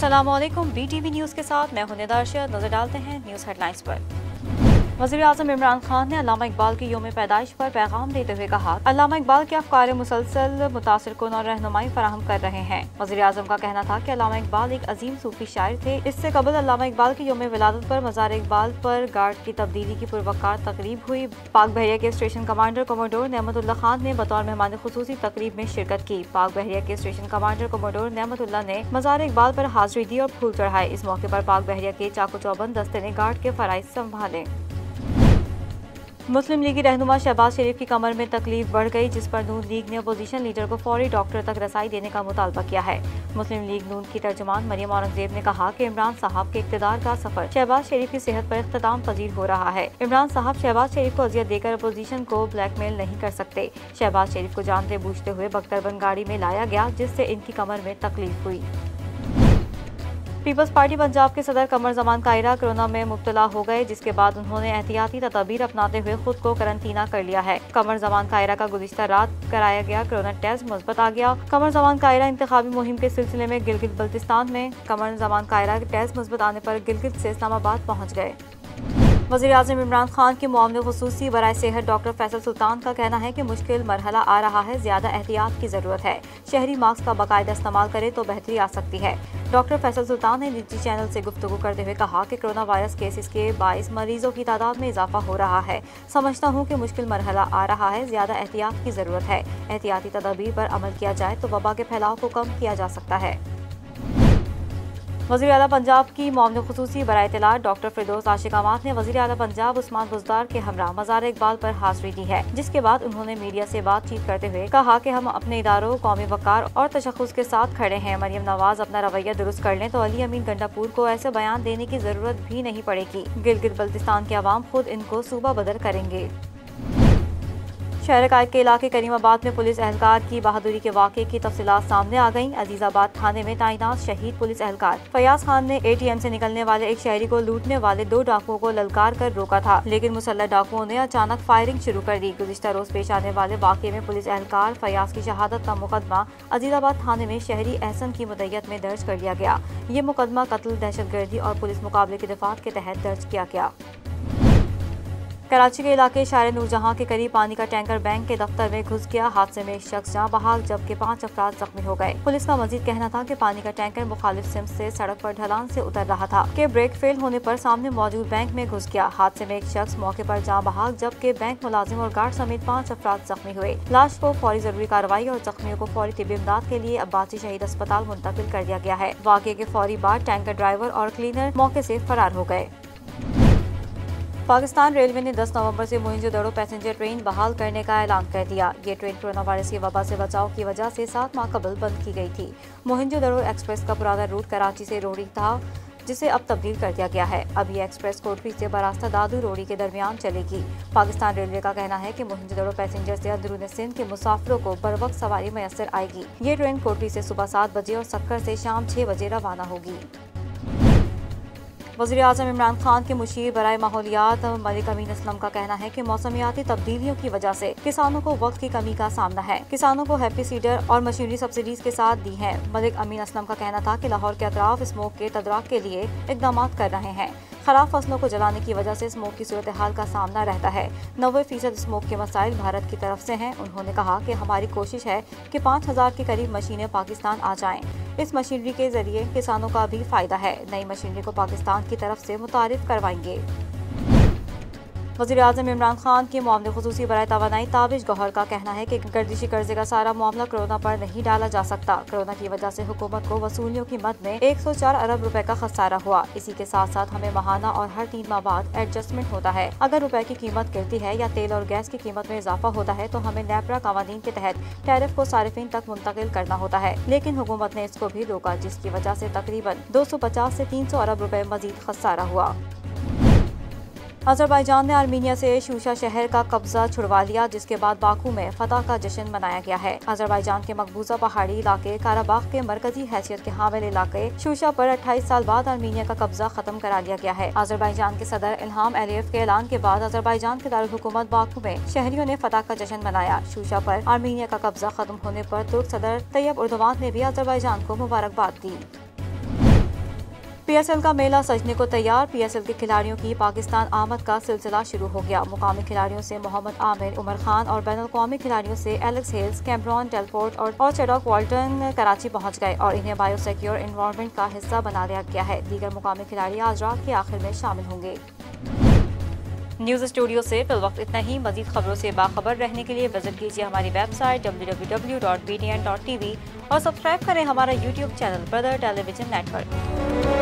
अस्सलामुअलैकुम। BTV news के साथ मैं हूं निदारशा। नजर डालते हैं न्यूज़ हेडलाइंस पर। वज़ीर-ए-आज़म इमरान खान ने अल्लामा इकबाल की यौम पैदाइश पर पैगाम देते हुए कहा, अल्लामा इकबाल के अफ़कार मुसलसल मुतासिरकुन और रहनुमाई फराहम कर रहे हैं। वज़ीर-ए-आज़म का कहना था कि अल्लामा इकबाल एक अजीम सूफी शायर थे। इससे कबल अल्लामा इकबाल की यौम विलादत पर मज़ार इकबाल पर गार्ड की तब्दीली की पुरवकार तकरीब हुई। पाक बहरिया के station commander commodore Nematullah Khan ने बतौर मेहमान खुसूसी तकरीब में शिरकत की। पाक बहरिया के स्टेशन कमांडर कोमोडोर नेमतुल्लाह ने मज़ार इकबाल पर हाजिरी दी और फूल चढ़ाए। इस मौके पर पाक बहरिया के चाको चौबंद दस्ते ने गार्ड के फराइज संभाले। मुस्लिम लीगी रहनुमा शहबाज शरीफ की कमर में तकलीफ बढ़ गई, जिस पर नून लीग ने अपोजिशन लीडर को फौरी डॉक्टर तक रसाई देने का मुतालबा किया है। मुस्लिम लीग नून की तर्जुमान मरियम औरंगजेब ने कहा कि इमरान साहब के इक़्तिदार का सफर शहबाज शरीफ की सेहत पर इख्तिताम पजीर हो रहा है। इमरान साहब शहबाज शरीफ को अजियत देकर अपोजिशन को ब्लैकमेल नहीं कर सकते। शहबाज शरीफ को जानते बूझते हुए बख्तरबंद गाड़ी में लाया गया, जिससे इनकी कमर में तकलीफ हुई। पीपल्स पार्टी पंजाब के सदर कमर जमान कायरा कोरोना में मुब्तला हो गए, जिसके बाद उन्होंने एहतियाती तदबीर अपनाते हुए खुद को करंटीना कर लिया है। कमर जमान कायरा का गुज़िश्ता रात कराया गया कोरोना टेस्ट मुस्बत आ गया। कमर जमान कायरा इंतखाबी मुहिम के सिलसिले में गिलगित बल्तिस्तान में कमर जमान कायरा के टेस्ट मुस्बत आने पर गिलगित से इस्लामाबाद पहुँच गए। वज़ीर-ए-आज़म इमरान खान के मुआविन खुसूसी बराए सेहत डॉक्टर फैसल सुल्तान का कहना है कि मुश्किल मरहला आ रहा है, ज्यादा एहतियात की जरूरत है। शहरी मास्क का बाकायदा इस्तेमाल करे तो बेहतरी आ सकती है। डॉक्टर फैसल सुल्तान ने निजी चैनल से गुफ्तगू करते हुए कहा कि कोरोना वायरस केसेस के बाइस मरीजों की तादाद में इजाफा हो रहा है। समझता हूँ कि मुश्किल मरहला आ रहा है, ज्यादा एहतियात की जरूरत है। एहतियाती तदाबीर पर अमल किया जाए तो वबा के फैलाव को कम किया जा सकता है। वज़ीर आला पंजाब की मुआविन खुसूसी बराए इत्तलात डॉक्टर फिरदौस आशिक अमात ने वज़ीर आला पंजाब उस्मान बुज़दार के हमरा मज़ार इकबाल पर हाजिरी दी है, जिसके बाद उन्होंने मीडिया से बातचीत करते हुए कहा कि हम अपने इदारों, कौमी वक़ार और तशख़्ख़ुस के साथ खड़े हैं। मरियम नवाज अपना रवैया दुरुस्त कर लें तो अली अमीन गंडापुर को ऐसे बयान देने की जरूरत भी नहीं पड़ेगी। गिलगित बल्तिस्तान के अवाम खुद इनको सूबा बदर करेंगे। शहर कायद के इलाके करीमाबाद में पुलिस एहलकार की बहादुरी के वाक़े की तफसीलात सामने आ गईं। अजीजाबाद थाने में तैनात शहीद पुलिस एहलकार फयाज खान ने ATM से निकलने वाले एक शहरी को लूटने वाले 2 डाकुओं को ललकार कर रोका था, लेकिन मुसल्लह डाकुओं ने अचानक फायरिंग शुरू कर दी। गुज़िश्ता रोज पेश आने वाले वाक़े में पुलिस एहलकार फयाज की शहादत का मुकदमा अजीजाबाद थाने में शहरी एहसन की मुद्दत में दर्ज कर लिया गया। ये मुकदमा कत्ल, दहशतगर्दी और पुलिस मुकाबले की दफात के तहत दर्ज किया गया। कराची के इलाके शायर नूरजहां के करीब पानी का टैंकर बैंक के दफ्तर में घुस गया। हादसे में एक शख्स जाँ बहाल जबकि 5 अफराद जख्मी हो गए। पुलिस का मजीद कहना था कि पानी का टैंकर मुखालिफ सिम से सड़क पर ढलान से उतर रहा था कि ब्रेक फेल होने पर सामने मौजूद बैंक में घुस गया। हादसे में एक शख्स मौके पर जाँ बहाल जबकि बैंक मुलाजिम और गार्ड समेत 5 अफराद जख्मी हुए। लाश को फौरी जरूरी कार्रवाई और जख्मियों को फौरी तिब्बी इमदाद के लिए अब्बासी शहीद अस्पताल मुंतकिल कर दिया गया है। वाक़े के फौरी बाद टैंकर ड्राइवर और क्लीनर मौके से फरार हो गए। पाकिस्तान रेलवे ने 10 नवंबर से मोहिंजोदड़ो पैसेंजर ट्रेन बहाल करने का ऐलान कर दिया। ये ट्रेन कोरोना वायरस की वबा से बचाव की वजह से 7 माह कबल बंद की गई थी। मोहिंजोदड़ो एक्सप्रेस का पुराना रूट कराची से रोड़ी था, जिसे अब तब्दील कर दिया गया है। अब ये एक्सप्रेस कोटरी से बरास्ता दादू रोड़ी के दरमियान चलेगी। पाकिस्तान रेलवे का कहना है कि मोहिंजोदड़ो पैसेंजर से अंदरून सिंध के मुसाफिरों को बर वक्त सवारी मैसर आएगी। ये ट्रेन कोटरी से सुबह 7 बजे और सक्कर से शाम 6 बजे रवाना होगी। वज़ीर-ए-आज़म इमरान खान के मुशीर बराए माहौलियात मलिक अमीन असलम का कहना है कि मौसमियाती तब्दीलियों की वजह से किसानों को वक्त की कमी का सामना है। किसानों को हैप्पी सीडर और मशीनरी सब्सिडीज के साथ दी है। मलिक अमीन असलम का कहना था कि लाहौर के अतराफ स्मोक के तदराक के लिए इकदाम कर रहे हैं। खराब फसलों को जलाने की वजह से स्मोक की सूरत हाल का सामना रहता है। 90% स्मोक के मसाइल भारत की तरफ से हैं। उन्होंने कहा कि हमारी कोशिश है कि 5000 के करीब मशीनें पाकिस्तान आ जाएं। इस मशीनरी के जरिए किसानों का भी फायदा है। नई मशीनरी को पाकिस्तान की तरफ से मुतारिफ करवाएंगे। वज़ीर-ए-आज़म इमरान खान के मुआविन खुसूसी बराए तवानाई ताबिश गौहर का कहना है कि गर्दिशी कर्जे का सारा मामला कोरोना पर नहीं डाला जा सकता। कोरोना की वजह से हुकूमत को वसूलियों की मद में 104 अरब रुपए का खसारा हुआ। इसी के साथ साथ हमें माहाना और हर 3 माह बाद एडजस्टमेंट होता है। अगर रुपए की कीमत गिरती है या तेल और गैस की कीमत में इजाफा होता है तो हमें नेपरा कावानीन के तहत टैरिफ को सारिफिन तक मुंतकिल करना होता है, लेकिन हुकूमत ने इसको भी रोका, जिसकी वजह से तकरीबन 250 से 300 अरब रुपए मजीद खसारा हुआ। अजरबैजान ने आर्मीनिया से शूशा शहर का कब्जा छुड़वा लिया, जिसके बाद बाकू में फतह का जश्न मनाया गया है। अजरबैजान के मकबूजा पहाड़ी इलाके काराबाख के मरकजी हैसियत के हामिल इलाके शूशा पर 28 साल बाद आर्मीनिया का कब्जा खत्म करा लिया गया है। अजरबैजान के सदर इल्हाम एलियव के ऐलान के बाद अजरबैजान के दारुल हुकूमत बाकू में शहरियों ने फतह का जश्न मनाया। शूशा पर आर्मीनिया का कब्जा खत्म होने पर तुर्क सदर तैयब उर्दवान ने भी अजरबैजान को मुबारकबाद दी। PSL का मेला सजने को तैयार। PSL के खिलाड़ियों की पाकिस्तान आमद का सिलसिला शुरू हो गया। मुकामी खिलाड़ियों से मोहम्मद आमिर, उमर खान और बैनुल अक़वामी खिलाड़ियों से एलेक्स हेल्स, कैमरॉन डेलपोर्ट और चैडॉक वॉल्टन कराची पहुंच गए और इन्हें बायोसिक्योर एनवायरनमेंट का हिस्सा बना लिया गया है। दीगर मुकामी खिलाड़ी आज रात के आखिर में शामिल होंगे। न्यूज़ स्टूडियो से फिल वक्त इतना ही। मजीद खबरों से बाखबर रहने के लिए विजिट कीजिए हमारी वेबसाइट www.bdn.tv और सब्सक्राइब करें हमारा YouTube channel brother television network.